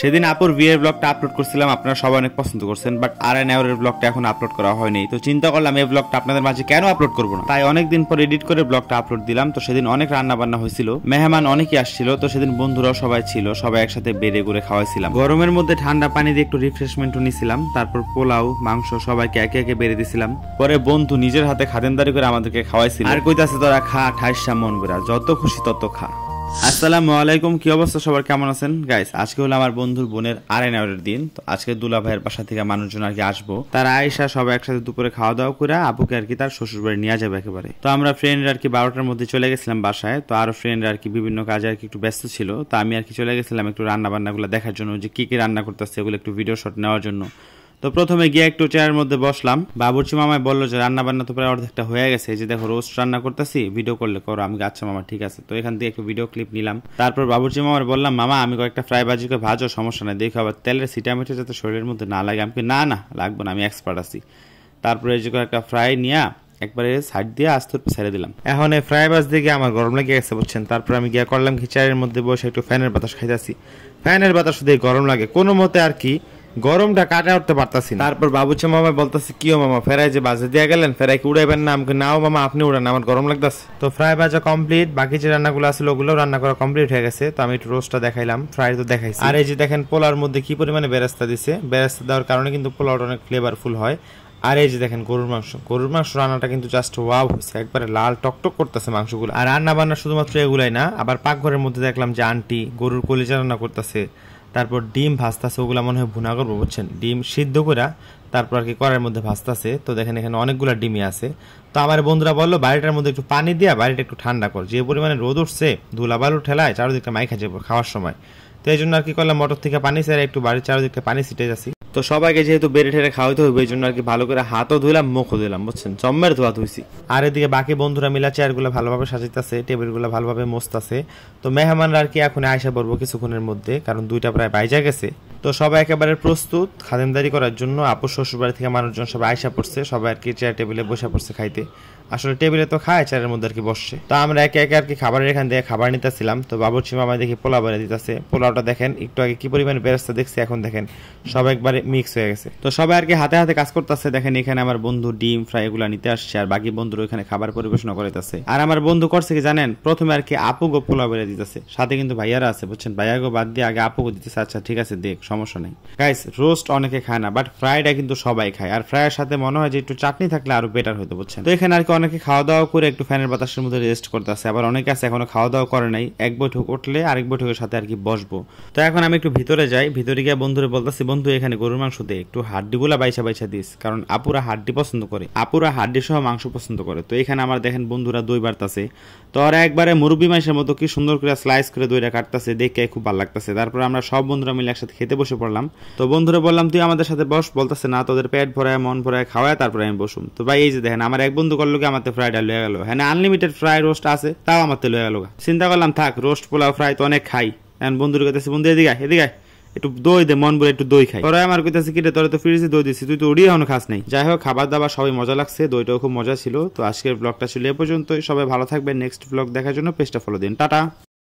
সেদিন আপুর বিয়ের ব্লগটা আপলোড করছিলাম, আপনারা সবাই অনেক পছন্দ করছেন, বাট আরএনআর ব্লগটা এখন আপলোড করা হয়নি। তো চিন্তা করলাম এই ব্লগটা আপনাদের মাঝে কেন আপলোড করবো না, তাই অনেকদিন পর এডিট করে ব্লগটা আপলোড দিলাম। তো সেদিন অনেক রান্না বান্না হয়েছিল, মেহমান অনেকেই আসছিল, তো সেদিন বন্ধুরাও সবাই ছিল, সবাই একসাথে বেড়ে করে খাওয়াইছিলাম। গরমের মধ্যে ঠান্ডা পানি দিয়ে একটু রিফ্রেশমেন্টও নিছিলাম, তারপর পোলাও মাংস সবাইকে একে একে বেড়ে দিছিলাম। পরে বন্ধু নিজের হাতে খাদেনদারি করে আমাদেরকে খাওয়াইছিল, আর কইতাছে তোরা খা, ঠাইসা মন বেড়া, যত খুশি তত খা। আসসালামু আলাইকুম, কি অবস্থা সবার, কেমন আছেন গাইস? আজকে হলো আমার বন্ধুর বোনের আরএনআর দিন। তো আজকে দুলা ভাইয়ের বাসা থেকে মানুষজন আর কি আসবো, তারা আয়েশা সবাই একসাথে দুপুরে খাওয়া দাওয়া করে আপুকে আর কি তার শ্বশুর বাড়ি নিয়ে যাবে একেবারে। তো আমরা ফ্রেন্ডরা আর কি 12টার মধ্যে চলে গেছিলাম বাসায়। তো আরো ফ্রেন্ডরা আর কি বিভিন্ন কাজে আর কি একটু ব্যস্ত ছিল, তো আমি আর কি চলে গেছিলাম একটু রান্না বান্না গুলো দেখার জন্য, যে কি কি রান্না করতেছে ওগুলো একটু ভিডিও শট নেওয়ার জন্য। তো প্রথমে গিয়ে একটু চেয়ারের মধ্যে বসলাম, বাবুর্চি মামায় বললো যে রান্না বান্না তো প্রায় অর্ধেকটা হয়ে গেছে, এই যে দেখো রোস্ট রান্না করতেছি, ভিডিও করলে করো। আমি আচ্ছা মামা ঠিক আছে। তো এখান থেকে একটু ভিডিও ক্লিপ নিলাম। তারপর বাবুর্চি মামার বললাম মামা আমি কয়েকটা ফ্রাই ভাজি করে ভাজো, সমস্যা নাই, দেখো আবার তেলের সিটামিটা যাতে শরীরের মধ্যে না লাগে। আমি না না লাগবো না, আমি এক্সপার্ট আছি। তারপরে এই যে কয়েকটা ফ্রাই নিয়ে একবারে সাইড দিয়ে আস্তে ছেড়ে দিলাম। এখন এই ফ্রাই ভাজ দিকে আমার গরম লেগে গেছে বুঝছেন। তারপর আমি গিয়ে করলাম কি চেয়ারের মধ্যে বসে একটু ফ্যানের বাতাস খাইতেছি। ফ্যানের বাতাস শুধু গরম লাগে, কোনো মতে আর কি গরমটা কাটা উঠতে পারতাছি না। তারপর বাবুচি মামা বলতেছে কিও মামা ফেরাই যে বাজে দিয়ে গেলেন, ফেরাই কি উড়াইবেন না? আমাকে নাও মামা আপনি উড়ান, আমার গরম লাগতেছে। তো ফ্রাই ভাজা কমপ্লিট, বাকি যে রান্নাগুলো আছিল ওগুলো রান্না করা কমপ্লিট হয়ে গেছে। তো আমি একটু রোস্টটা দেখাইলাম, ফ্রাই তো দেখাইছি। আর এই যে দেখেন পোলাওর মধ্যে কি পরিমাণে বেরেস্তা দিছে, বেরেস্তা দেওয়ার কারণে কিন্তু পোলাওটা অনেক ফ্লেভারফুল হয়। আর এই যে দেখেন গরুর মাংস রান্নাটা কিন্তু জাস্ট ওয়াও হয়েছে, একবারে লাল টকটক করতেছে মাংসগুলো। আর রান্না বান্না শুধুমাত্র এগুলাই না, আবার পাকঘরের মধ্যে দেখলাম যে আন্টি গরুর কলিজা রান্না করতেছে, তারপর ডিম ভাজতেছে, ওগুলা মনে হয় ভুনা করবো বুঝছেন, ডিম সিদ্ধ করে তারপর আর কি কড়াইয়ের মধ্যে ভাজতেছে। তো দেখেন এখানে অনেকগুলো ডিমই আছে। তো আমার বন্ধুরা বললো বাড়িটার মধ্যে একটু পানি দিয়া বাড়িটা একটু ঠান্ডা কর, যে পরিমাণে রোদ উঠছে ধুলা বালু ঠেলায় চারদিকটা মাইখা যাবো খাওয়ার সময়। তো এই জন্য আর কি করলাম মোটর থেকে পানি ছেড়ে একটু বাড়ির চারদিকটা পানি ছিটে যাচ্ছি। তো সবাইকে যেহেতু বেড়ে ঠেড়ে খাওয়াইতে হবে, এই জন্য আর কি ভালো করে হাতও ধুইলাম মুখও ধুইলাম বুঝছেন, চম্মের ধোয়া ধুইছি। আর এদিকে বাকি বন্ধুরা মিলা চেয়ারগুলো ভালোভাবে সাজাইতেছে, টেবিলগুলো ভালোভাবে মোছতাছে। তো মেহমানরা আর কি এখন আয়সা পড়বো কিছুক্ষণের মধ্যে, কারণ 2টা প্রায় বাইজা গেছে। তো সবাই একেবারে প্রস্তুত খাদেমদারি করার জন্য। আপুর শ্বশুরবাড়ি থেকে মানুষজন সবাই আয়সা পড়ছে, সবাই আর কি চেয়ার টেবিলে বসে পড়ছে খাইতে। আসলে টেবিলে তো খায়, চেয়ারের মধ্যে আর কি বসছে। তো আমরা একে একে আর কি খাবারের এখান থেকে খাবার নিতেছিলাম। তো বাবুর্চি মামা দেখি পোলাও বেড়ে দিতেছে, পোলাওটা দেখেন একটু আগে কি পরিমাণে বেরেস্তা দেখছি, এখন দেখেন সব একবারে মিক্স হয়ে গেছে। তো সবাই আর কি হাতে হাতে কাজ করতেছে। দেখেন এখানে আমার বন্ধু ডিম ফ্রাই এগুলা নিতে আসছে, আর বাকি বন্ধুরা ওখানে খাবার পরিবেশনা করিতেছে। আর আমার বন্ধু করছে কি জানেন, প্রথমে আর কি আপু গো পোলাও বেড়ে দিতেছে, সাথে কিন্তু ভাইয়ারা আছে বুঝছেন, ভাইয়া গো বাদ দিয়ে আগে আপু গো দিতেছে। আচ্ছা ঠিক আছে দেখ, সমস্যা নেই। গাইস রোস্ট অনেকে খায় না, বাট ফ্রাইটা কিন্তু সবাই খায়, আর ফ্রাইয়ের সাথে মনে হয় যে একটু চাটনি থাকলে আরো বেটার হতো বুঝছেন। তো এখানে আর কি অনেকে খাওয়া দাওয়া করে একটু ফ্যানের বাতাসের মধ্যে রেস্ট করতেছে, আবার অনেকে আছে এখনো খাওয়া দাওয়া করে নাই, এক বৈঠক উঠলে আরেক বৈঠকের সাথে আর কি বসবো। তো এখন আমি একটু ভিতরে যাই, ভিতরে গিয়ে বন্ধুরে বলতেছি বন্ধু এখানে গরুর মাংস দে, একটু হাড্ডিগুলা বাইছা বাইছা দিস, কারণ আপুরা হাড্ডি পছন্দ করে, আপুরা হাড্ডি সহ মাংস পছন্দ করে। তো এখানে আমার দেখেন বন্ধুরা দই বাড়তাছে, তো ওরা একবারে মুরব্বী মাংসের মতো কি সুন্দর করে স্লাইস করে দইটা কাটতেছে, দেখে খুব ভালো লাগতেছে। তারপর আমরা সব বন্ধুরা মিলে একসাথে খেতে বসে পড়লাম। তো বন্ধুরা বললাম তুই আমাদের সাথে বস, বলতেছে না তোদের পেট ভরায় মন ভরায় খাওয়ায় তারপরে আমি বসুম। তো ভাই এই যে দেখেন আমার এক বন্ধু করলো কি আমার ফ্রাইটা লয়ে গেল, হ্যাঁ আনলিমিটেড ফ্রাই রোস্ট আছে, তাও আমার লয়ে গেল। চিন্তা করলাম থাক রোস্ট পোলাও ফ্রাই তো অনেক খাই, এখন বন্ধুর কাছে বন্ধু এদিকে এদিকে একটু দই দে, মন বলে একটু দই খাই। তোরা আমার কইতাছে কি রে তোরা তো ফ্রিজে দই দিছিস, তুই তো উড়িয়ে এখনো খাস নাই। যাই হোক খাবার দাবার সবাই মজা লাগছে, দইটাও খুব মজা ছিল। তো আজকের ব্লগটা ছিল এ পর্যন্তই, সবাই ভালো থাকবেন। নেক্সট ব্লগ দেখার জন্য পেজটা ফলো দিন, টাটা।